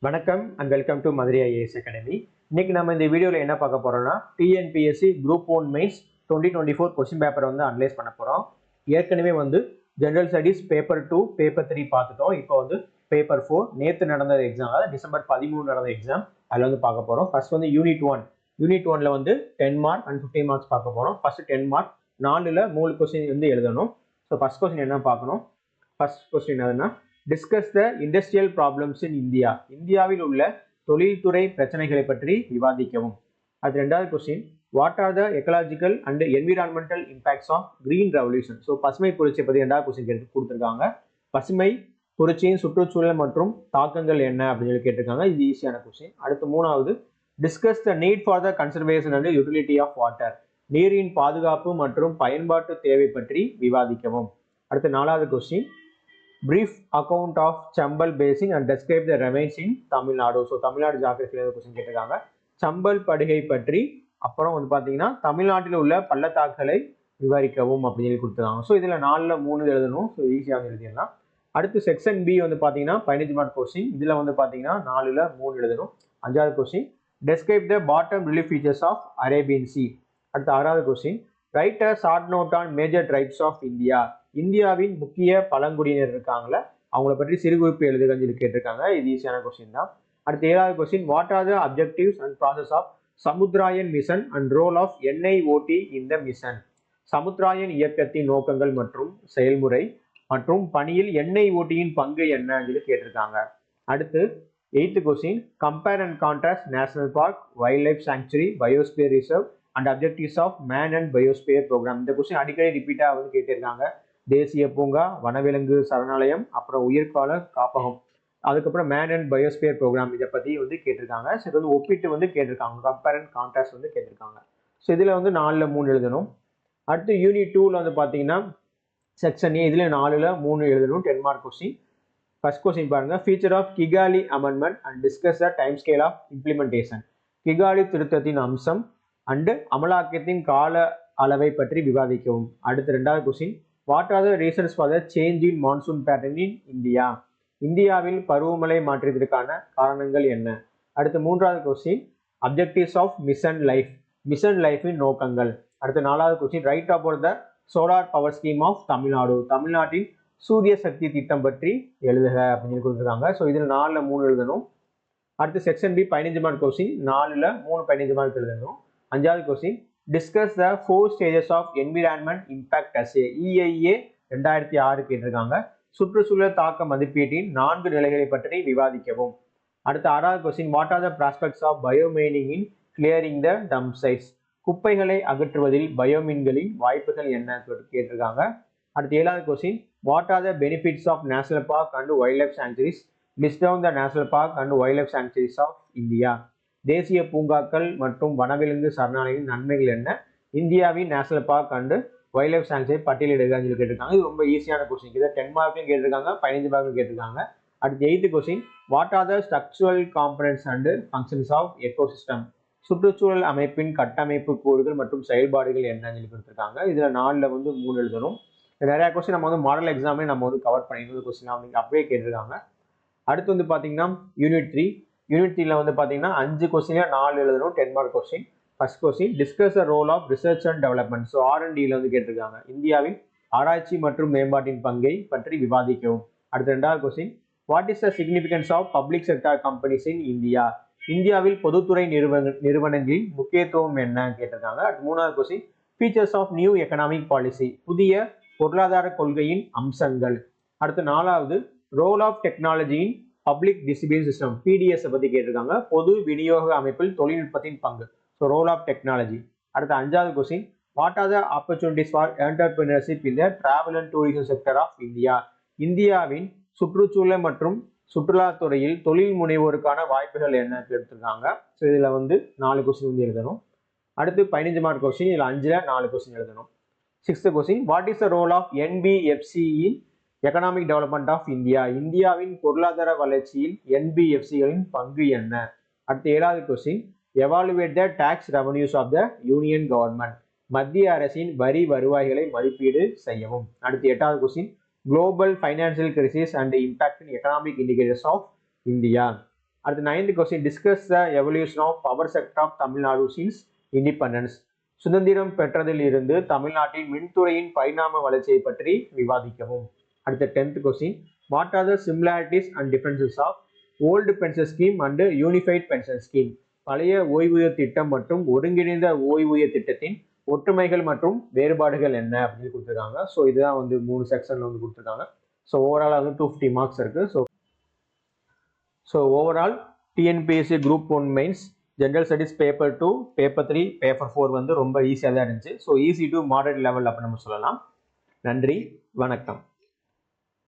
வணக்கம் and welcome to Madurai IAS academy. இன்னைக்கு நம்ம இந்த வீடியோவில் என்ன பார்க்க போறோம்னா டிஎன்பிஎஸ்சி குரூப் 1 மெயின்ஸ் 2024 கொஸ்டின் பேப்பரை அனலைஸ் பண்ண போறோம். ஏற்கனவே ஜெனரல் ஸ்டடீஸ் பேப்பர் 2 பேப்பர் 3 பார்த்துட்டோம். இப்போ பேப்பர் 4 நேற்று நடந்த எக்ஸாம், அதாவது டிசம்பர் 13 நடந்த எக்ஸாம், அதில் பார்க்க போறோம். ஃபர்ஸ்ட் யூனிட் 1ல 10 மார்க் அண்ட் 15 மார்க்ஸ் பார்க்க போறோம். ஃபர்ஸ்ட் 10 மார்க் 4ல் 3 கொஸ்டின் எழுதணும். ஸோ ஃபர்ஸ்ட் கொஸ்டின் என்ன பார்க்கணும்? ஃபர்ஸ்ட் கொஸ்டின் எதுனா discuss the industrial problems in India. இந்தியாவில் உள்ள தொழில்துறை பிரச்சனைகளை பற்றி விவாதிக்கவும். அது ரெண்டாவது question what are the ecological and environmental impacts of green revolution. So பசுமை புரட்சியை பற்றி ரெண்டாவது கொஸ்டின் கொடுத்துருக்காங்க. பசுமை புரட்சியின் சுற்றுச்சூழல் மற்றும் தாக்கங்கள் என்ன அப்படின்னு சொல்லி கேட்டிருக்காங்க. இது ஈஸியான கொஸ்டின். அடுத்து மூணாவது discuss the need for the conservation and utility of water. நீரின் பாதுகாப்பு மற்றும் பயன்பாட்டு தேவை பற்றி விவாதிக்கவும். அடுத்து நாலாவது question brief account of Chambal Basin and describe the remains in Tamil Nadu. So Tamil Nadu ஜாகிரபியில் கொஸ்டின் கேட்டிருக்காங்க. சம்பல் படுகை பற்றி, அப்புறம் பார்த்தீங்கன்னா தமிழ்நாட்டில் உள்ள பள்ளத்தாக்குகளை விவரிக்கவும் அப்படின்னு சொல்லி கொடுத்துருக்காங்க. ஸோ இதில் 4ல் 3 எழுதணும். ஸோ ஈஸியாக எழுதிடலாம். அடுத்து செக்ஷன் பி பார்த்தீங்கன்னா 15 மார்க் கொஸ்டின். இதில் பார்த்தீங்கன்னா 4ல் 3 எழுதணும். அஞ்சாவது question describe the bottom relief features of Arabian Sea. அடுத்து ஆறாவது question write a short note on major tribes of India. இந்தியாவின் முக்கிய பழங்குடியினர் இருக்காங்களே, அவங்கள பற்றி சிறுகுறிப்பு எழுதுகன்னு சொல்லி கேட்டிருக்காங்க. இது ஈஸியான கொஸ்டின் தான். அடுத்து ஏழாவது question what are the objectives and process of Samudrayaan mission and role of NIOT in the mission. Samudrayaan இயக்கத்தின் நோக்கங்கள் மற்றும் செயல்முறை மற்றும் பணியில் NIOTயின் பங்கு என்னன்னு சொல்லி கேட்டிருக்காங்க. அடுத்து eighth question compare and contrast national park, wildlife sanctuary, biosphere reserve and objectives of man and biosphere programme. இந்த கொஸ்டின் அடிக்கடி ரிப்பீட்டாக கேட்டிருக்காங்க. தேசிய பூங்கா, வனவிலங்கு சரணாலயம், அப்புறம் உயிர்கால காப்பகம், அதுக்கப்புறம் மேன் அண்ட் பயோஸ்பியர் ப்ரோக்ராம், இதை பற்றி கேட்டிருக்காங்க. ஸோ இது ஒப்பிட்டு கேட்டிருக்காங்க. கம்பேர் அண்ட் கான்ட்ராஸ்ட் கேட்டிருக்காங்க. ஸோ இதில் 4ல் 3 எழுதணும். அடுத்து யூனிட் 2ல் பார்த்தீங்கன்னா செக்ஷன் ஏ, இதில் 4ல் 3 எழுதணும். 10 மார்க் கொஸ்டின். ஃபர்ஸ்ட் கொஸ்டின் பாருங்க, feature of Kigali amendment and discuss the time scale of implementation. Kigali திருத்தத்தின் அம்சம் அண்டு அமலாக்கத்தின் கால அளவை பற்றி விவாதிக்கவும். அடுத்து ரெண்டாவது question what are the reasons for the change in monsoon pattern in India. இந்தியாவில் பருவமழை மாற்றத்திற்கான காரணங்கள் என்ன. அடுத்து மூன்றாவது question objectives of mission life. Mission லைஃபின் நோக்கங்கள். அடுத்து நாலாவது question write about the solar power scheme of Tamil Nadu. தமிழ்நாட்டின் சூரிய சக்தி திட்டம் பற்றி எழுதுக அப்படின்னு கொடுத்துருக்காங்க. ஸோ இதில் 4ல் 3 எழுதணும். அடுத்து செக்ஷன் பி 15 மார்க் கொஸ்டின். 4ல் 3 15 மார்க் எழுதணும். அஞ்சாவது question discuss the 4 stages of environment impact அசே. EIA 2006 கேட்டிருக்காங்க. சுற்றுச்சூழல் தாக்க மதிப்பீட்டின் 4 நிலைகளை பற்றி விவாதிக்கவும். அடுத்த ஆறாவது question what are the prospects of biomining in clearing the dump sites. குப்பைகளை அகற்றுவதில் பயோமின்களின் வாய்ப்புகள் என்ன கேட்டிருக்காங்க. அடுத்து ஏழாவது question what are the benefits of national park and wildlife sanctuaries. List down the national park and wildlife sanctuaries of India. தேசிய பூங்காக்கள் மற்றும் வனவிலங்கு சரணாலயின் நன்மைகள் என்ன. இந்தியாவின் national park and wildlife sanctuary பட்டியலிடுகன்னு சொல்லி கேட்டிருக்காங்க. இது ரொம்ப ஈஸியான கொஸ்டின். இதை 10 மார்க்கும் கேட்டிருக்காங்க, 15 மார்க்கும் கேட்டிருக்காங்க. அடுத்து eighth question what are the structural components and functions of ecosystem. சுற்றுச்சூழல் அமைப்பின் கட்டமைப்பு கூறுகள் மற்றும் செயல்பாடுகள் என்னன்னு சொல்லி கொடுத்துருக்காங்க. இதில் 4ல் 3 எழுதணும். நிறைய கொஸ்டின் நம்ம மாடல் எக்ஸாமே நம்ம கவர் பண்ணிடுறது கொஸ்டின் அப்படியே கேட்டிருக்காங்க. அடுத்து பார்த்தீங்கன்னா யூனிட் 3. யூனிட் 3ல பார்த்தீங்கன்னா 5 கொஸ்டின்ல 4 எழுதணும். 10 mark question. First question discuss the role of research and development. So R&Dல கேட்டிருக்காங்க. இந்தியாவின் ஆராய்ச்சி மற்றும் மேம்பாட்டின் பங்கை பற்றி விவாதிக்கவும். அடுத்த ரெண்டாவது question what is the significance of public sector companies in India. இந்தியாவில் பொதுத்துறை நிறுவனங்களின் முக்கியத்துவம் என்ன கேட்டிருக்காங்க. அடுத்து மூணாவது question features of new economic policy. புதிய பொருளாதார கொள்கையின் அம்சங்கள். அடுத்து நாலாவது ரோல் ஆஃப் டெக்னாலஜியின் பப்ளிக் டிஸ்ட்ரிபியூஷன் சிஸ்டம் PDS பற்றி கேட்டிருக்காங்க. பொது விநியோக அமைப்பில் தொழில்நுட்பத்தின் பங்கு. So role of technology. அடுத்த அஞ்சாவது question what are the opportunities for entrepreneurship in the travel and tourism sector of India. இந்தியாவின் சுற்றுச்சூழல் மற்றும் சுற்றுலாத்துறையில் தொழில் முனைவோருக்கான வாய்ப்புகள் என்ன எடுத்திருக்காங்க. ஸோ இதில் 4 கொஸ்டின் எழுதணும். அடுத்து 15 மார்க் கொஸ்டின். இதில் 5ல் 4 கொஸ்டின் எழுதணும். Sixth question what is the role of NBFC in economic development of India. இந்தியாவின் பொருளாதார வளர்ச்சியில் NBFCகளின் பங்கு என்ன. அடுத்து 7வது question evaluate the tax revenues of the union government. மத்திய அரசின் வரி வருவாய்களை மதிப்பீடு செய்யவும். அடுத்து 8வது question global financial crisis and impact in economic indicators of India. அடுத்து 9th question discuss the evolution of power sector of Tamil Nadu since independence. சுதந்திரம் பெற்றதில் இருந்து தமிழ்நாட்டின் மின்துறையின் பரிணாம வளர்ச்சியை பற்றி விவாதிக்கவும். அடுத்த 10th question what are the similarities and differences of old pension scheme and unified pension scheme. பழைய ஓய்வூதிய திட்டம் மற்றும் ஒருங்கிணைந்த ஓய்வூதிய திட்டத்தின் ஒற்றுமைகள் மற்றும் வேறுபாடுகள் என்ன அப்படின்னு கொடுத்துருக்காங்க. ஸோ இதுதான் வந்து 3 செக்ஷன்ல வந்து கொடுத்துருக்காங்க. ஸோ ஓவரால் வந்து 250 மார்க்ஸ் இருக்கு. So overall TNPSC group 1 mains general studies paper 2, paper 3, paper 4 வந்து ரொம்ப ஈஸியாக தான் இருந்துச்சு. So easy to moderate level அப்படின்னு நம்ம சொல்லலாம். நன்றி, வணக்கம்.